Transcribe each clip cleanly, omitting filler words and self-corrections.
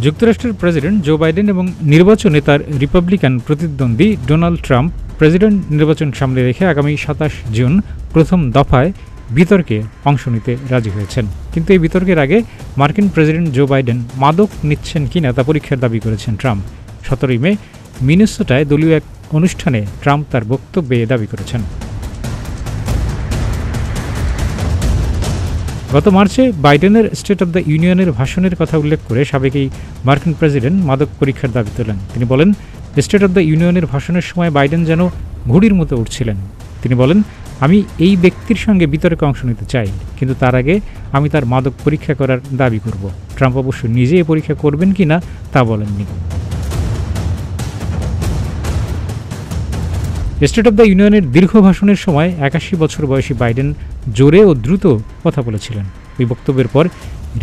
যুক্তরাষ্ট্রের president Joe Biden এবং নির্বাচনে তার রিপাবলিকান প্রতিদ্বন্দ্বী ডোনাল্ড ট্রাম্প প্রেসিডেন্ট নির্বাচন সামনে রেখে আগামী ২৭ জুন প্রথম দফায় বিতর্কে অংশ নিতে রাজি হয়েছেন। কিন্তু এই বিতর্কের আগে মার্কিন প্রেসিডেন্ট জো বাইডেন মাদক নিচ্ছেন কিনা তা পরীক্ষার দাবি করেছেন ট্রাম্প। ১৭ মে মিনেসোটায় দলীয় এক অনুষ্ঠানে ট্রাম্প তার বক্তব্যে দাবি করেছেন। গত মার্চে বাইডেনের স্টেট অব দ্য ইউনিয়নের ভাষণের কথা উল্লেখ করে সাবেক এই মার্কিন প্রেসিডেন্ট মাদক পরীক্ষার দাবি তোলেন। তিনি বলেন, স্টেট অব দ্য ইউনিয়নের ভাষণের সময় বাইডেন যেন ঘুড়ির মতো উঠছিলেন। তিনি বলেন, আমি এই ব্যক্তির সঙ্গে বিতর্কে অংশ নিতে চাই, কিন্তু তার আগে আমি তার মাদক পরীক্ষা করার দাবি করব। ট্রাম্প অবশ্য নিজে এই পরীক্ষা করবেন কিনা তা বলেননি। স্টেট অব দ্য ইউনিয়নের দীর্ঘ ভাষণের সময় ৮১ বছর বয়সী বাইডেন জোরে ও দ্রুত কথা বলেছিলেন। ওই বক্তব্যের পর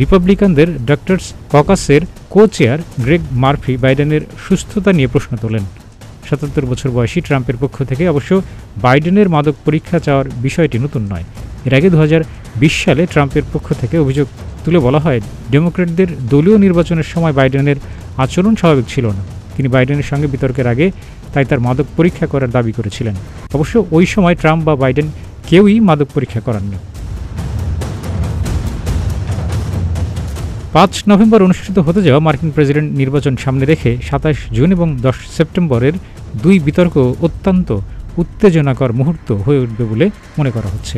রিপাবলিকানদের ডক্টরস ককাসের কো চেয়ার গ্রেগ মার্ফি বাইডেনের সুস্থতা নিয়ে প্রশ্ন তোলেন। ৭৭ বছর বয়সী ট্রাম্পের পক্ষ থেকে অবশ্য বাইডেনের মাদক পরীক্ষা চাওয়ার বিষয়টি নতুন নয়। এর আগে ২০২০ সালে ট্রাম্পের পক্ষ থেকে অভিযোগ তুলে বলা হয়, ডেমোক্র্যাটদের দলীয় নির্বাচনের সময় বাইডেনের আচরণ স্বাভাবিক ছিল না। তিনি বাইডেনের সঙ্গে বিতর্কের আগে তাই তার মাদক পরীক্ষা করার দাবি করেছিলেন। অবশ্য ওই সময় ট্রাম্প বা বাইডেন কেউই মাদক পরীক্ষা করাননি। ৫ নভেম্বর অনুষ্ঠিত হতে যাওয়া মার্কিন প্রেসিডেন্ট নির্বাচন সামনে রেখে ২৭ জুন এবং ১০ সেপ্টেম্বরের দুই বিতর্ক অত্যন্ত উত্তেজনাকর মুহূর্ত হয়ে উঠবে বলে মনে করা হচ্ছে।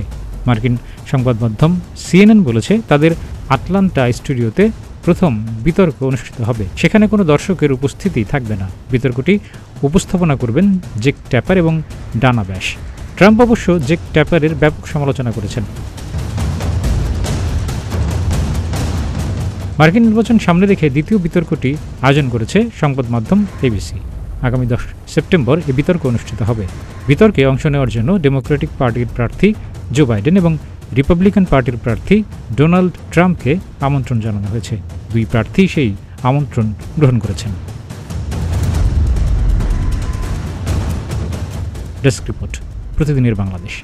মার্কিন সংবাদ মাধ্যম CNN বলেছে, তাদের আটলান্টা স্টুডিওতে প্রথম বিতর্ক অনুষ্ঠিত হবে। সেখানে কোনো দর্শকের উপস্থিতি থাকবে না। বিতর্কটি উপস্থাপনা করবেন জেক ট্যাপার এবং ডানা ব্যাশ। ট্রাম্প অবশ্য জেক ট্যাপারের ব্যাপক সমালোচনা করেছেন। মার্কিন নির্বাচন সামনে রেখে দ্বিতীয় বিতর্কটি আয়োজন করেছে সংবাদ মাধ্যম ABC। আগামী ১০ সেপ্টেম্বর এই বিতর্ক অনুষ্ঠিত হবে। বিতর্কে অংশ নেওয়ার জন্য ডেমোক্রেটিক পার্টির প্রার্থী জো বাইডেন এবং রিপাবলিকান পার্টির প্রার্থী ডোনাল্ড ট্রাম্পকে আমন্ত্রণ জানানো হয়েছে। দুই প্রার্থী সেই আমন্ত্রণ গ্রহণ করেছেন। ডেস্ক রিপোর্ট, প্রতিদিনের বাংলাদেশ।